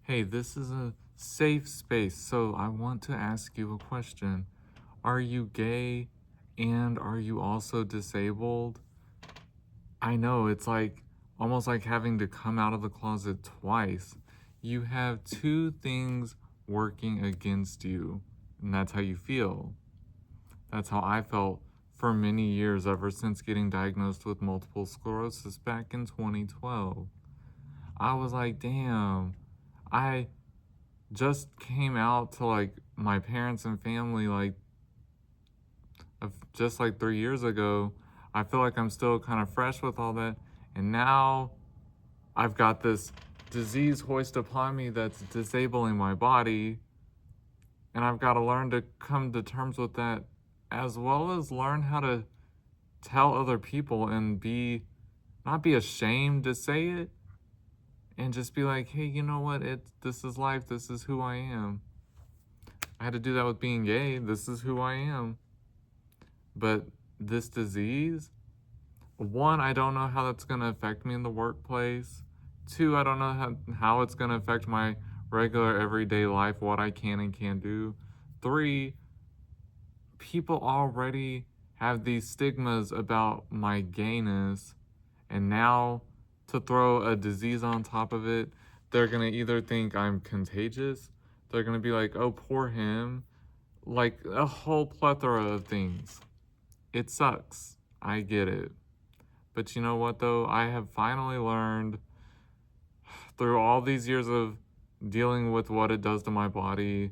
Hey, this is a safe space, so I want to ask you a question. Are you gay and are you also disabled? I know it's like almost like having to come out of the closet twice. You have two things working against you, and that's how you feel. That's how I felt for many years, ever since getting diagnosed with multiple sclerosis back in 2012. I was like, damn, I just came out to like my parents and family like just like 3 years ago. I feel like I'm still kind of fresh with all that, and now I've got this disease hoist upon me that's disabling my body, and I've got to learn to come to terms with that, as well as learn how to tell other people and be not be ashamed to say it, and just be like, hey, you know what, this is life, this is who I am. I had to do that with being gay. This is who I am. But this disease, one, I don't know how that's going to affect me in the workplace. Two, I don't know how it's going to affect my regular everyday life, what I can and can't do. Three, people already have these stigmas about my gayness. And now to throw a disease on top of it, they're going to either think I'm contagious, they're going to be like, oh, poor him, like a whole plethora of things. It sucks. I get it. But you know what, though? I have finally learned through all these years of dealing with what it does to my body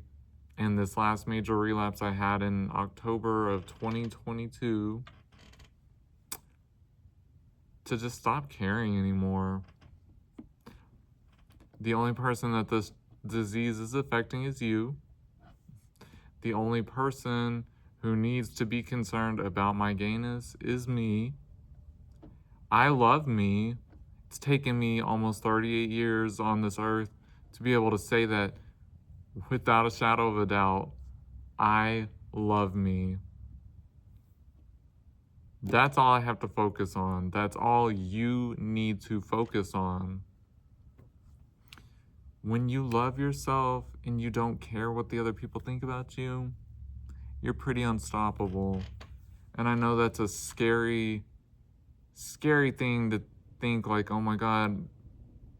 and this last major relapse I had in October of 2022 to just stop caring anymore. The only person that this disease is affecting is you. The only person who needs to be concerned about my gayness is me. I love me. It's taken me almost 38 years on this earth to be able to say that without a shadow of a doubt. I love me. That's all I have to focus on. That's all you need to focus on. When you love yourself and you don't care what the other people think about you, you're pretty unstoppable. And I know that's a scary, scary thing to think like, oh my God,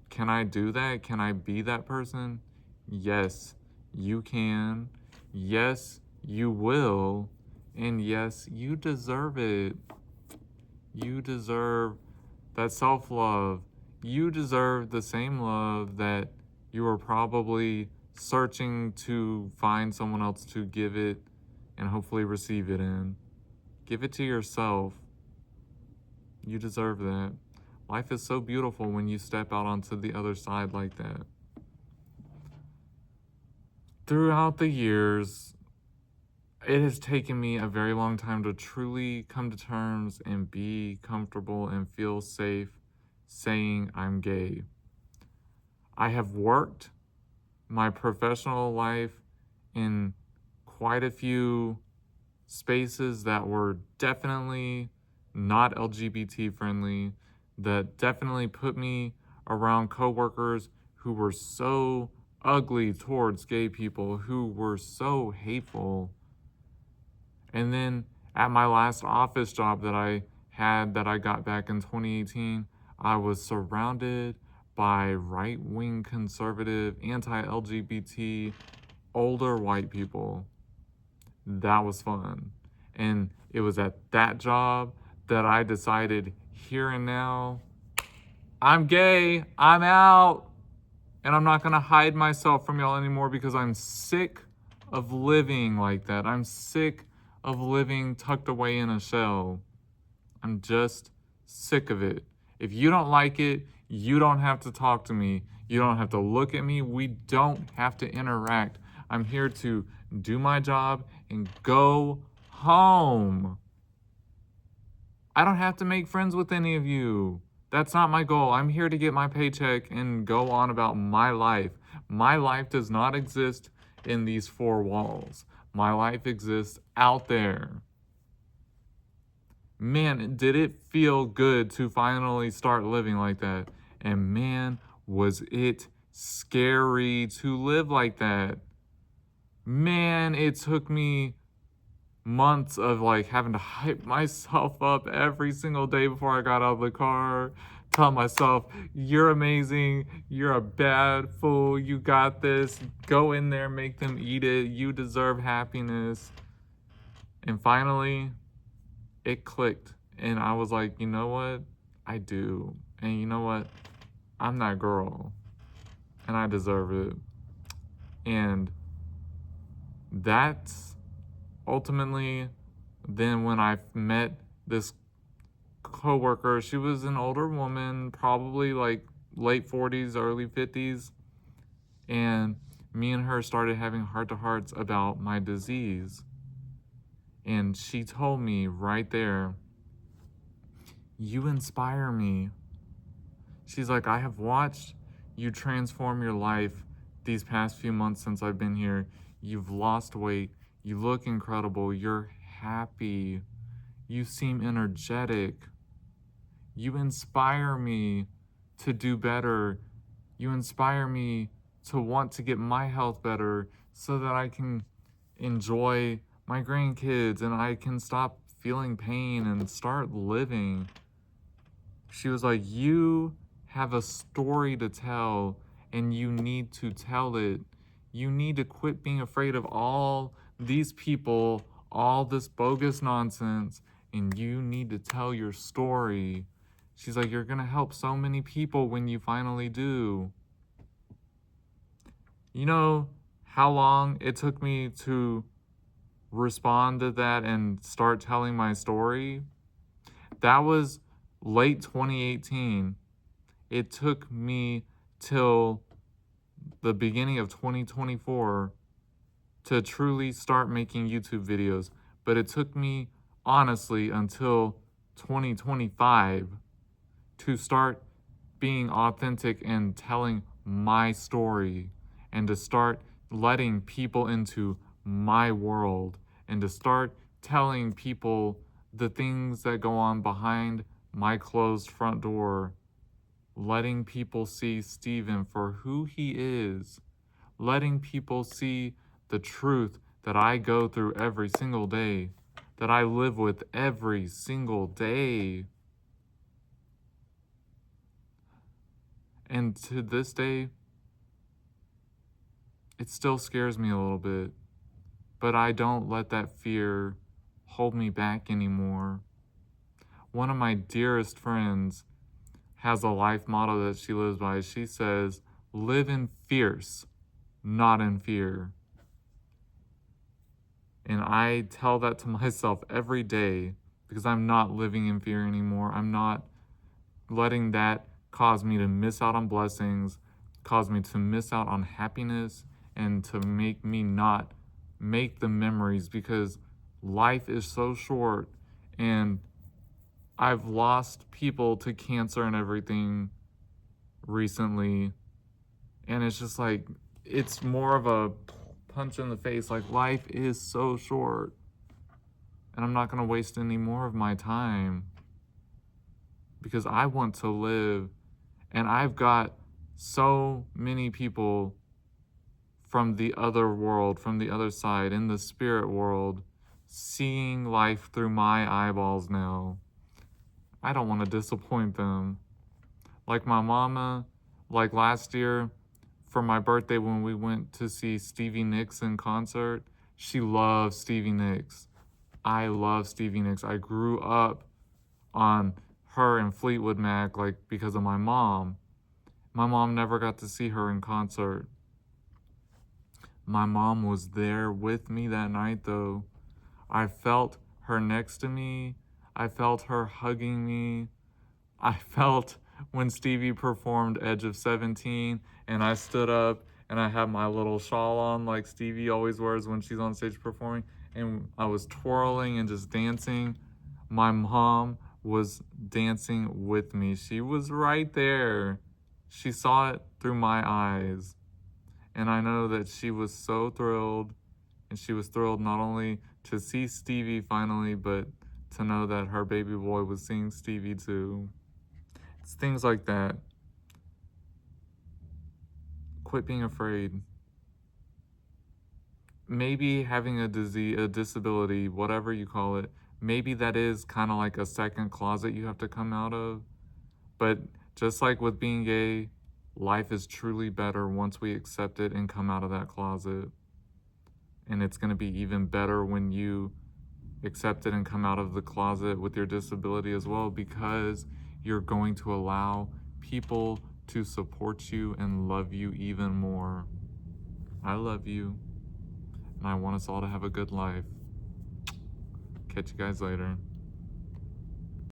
can I do that? Can I be that person? Yes, you can. Yes, you will. And yes, you deserve it. You deserve that self-love. You deserve the same love that you were probably searching to find someone else to give it and hopefully receive it in. Give it to yourself. You deserve that. Life is so beautiful when you step out onto the other side like that. Throughout the years, it has taken me a very long time to truly come to terms and be comfortable and feel safe saying I'm gay. I have worked my professional life in quite a few spaces that were definitely not LGBT friendly, that definitely put me around coworkers who were so ugly towards gay people, who were so hateful. And then at my last office job that I had that I got back in 2018, I was surrounded by right-wing conservative, anti-LGBT, older white people. That was fun. And it was at that job that I decided here and now, I'm gay, I'm out, and I'm not going to hide myself from y'all anymore because I'm sick of living like that. I'm sick of living tucked away in a shell. I'm just sick of it. If you don't like it, you don't have to talk to me. You don't have to look at me. We don't have to interact. I'm here to do my job and go home. I don't have to make friends with any of you. That's not my goal. I'm here to get my paycheck and go on about my life. My life does not exist in these four walls. My life exists out there. Man, did it feel good to finally start living like that. And man, was it scary to live like that. Man, it took me months of like having to hype myself up every single day before I got out of the car, tell myself, you're amazing, you're a bad fool, you got this, go in there, make them eat it, you deserve happiness. And finally, it clicked. And I was like, you know what? I do. And you know what? I'm that girl. And I deserve it. And that's ultimately then when I met this coworker. She was an older woman, probably like late 40s, early 50s. And me and her started having heart to hearts about my disease. And she told me right there, you inspire me. She's like, I have watched you transform your life these past few months since I've been here. You've lost weight. You look incredible. You're happy. You seem energetic. You inspire me to do better. You inspire me to want to get my health better so that I can enjoy my grandkids and I can stop feeling pain and start living. She was like, you have a story to tell and you need to tell it. You need to quit being afraid of all these people, all this bogus nonsense, and you need to tell your story. She's like, you're gonna help so many people when you finally do. You know how long it took me to respond to that and start telling my story? That was late 2018. It took me till the beginning of 2024 to truly start making YouTube videos. But it took me, honestly, until 2025 to start being authentic and telling my story and to start letting people into my world and to start telling people the things that go on behind my closed front door, letting people see Steven for who he is, letting people see the truth that I go through every single day, that I live with every single day. And to this day, it still scares me a little bit, but I don't let that fear hold me back anymore. One of my dearest friends has a life motto that she lives by. She says, live in fierce, not in fear. And I tell that to myself every day because I'm not living in fear anymore. I'm not letting that cause me to miss out on blessings, cause me to miss out on happiness, and to make me not make the memories because life is so short and I've lost people to cancer and everything recently. And it's just like, it's more of a punch in the face. Like, life is so short. And I'm not going to waste any more of my time because I want to live. And I've got so many people from the other world, from the other side, in the spirit world, seeing life through my eyeballs now. I don't want to disappoint them. Like my mama, like last year for my birthday when we went to see Stevie Nicks in concert, she loves Stevie Nicks. I love Stevie Nicks. I grew up on her and Fleetwood Mac like because of my mom. My mom never got to see her in concert. My mom was there with me that night though. I felt her next to me. I felt her hugging me. I felt when Stevie performed Edge of 17 and I stood up and I had my little shawl on like Stevie always wears when she's on stage performing, and I was twirling and just dancing. My mom was dancing with me. She was right there. She saw it through my eyes. And I know that she was so thrilled, and she was thrilled not only to see Stevie finally, but to know that her baby boy was seeing Stevie too. It's things like that. Quit being afraid. Maybe having a disease, a disability, whatever you call it, maybe that is kind of like a second closet you have to come out of. But just like with being gay, life is truly better once we accept it and come out of that closet. And it's going to be even better when you accept it and come out of the closet with your disability as well, because you're going to allow people to support you and love you even more. I love you, and I want us all to have a good life. Catch you guys later.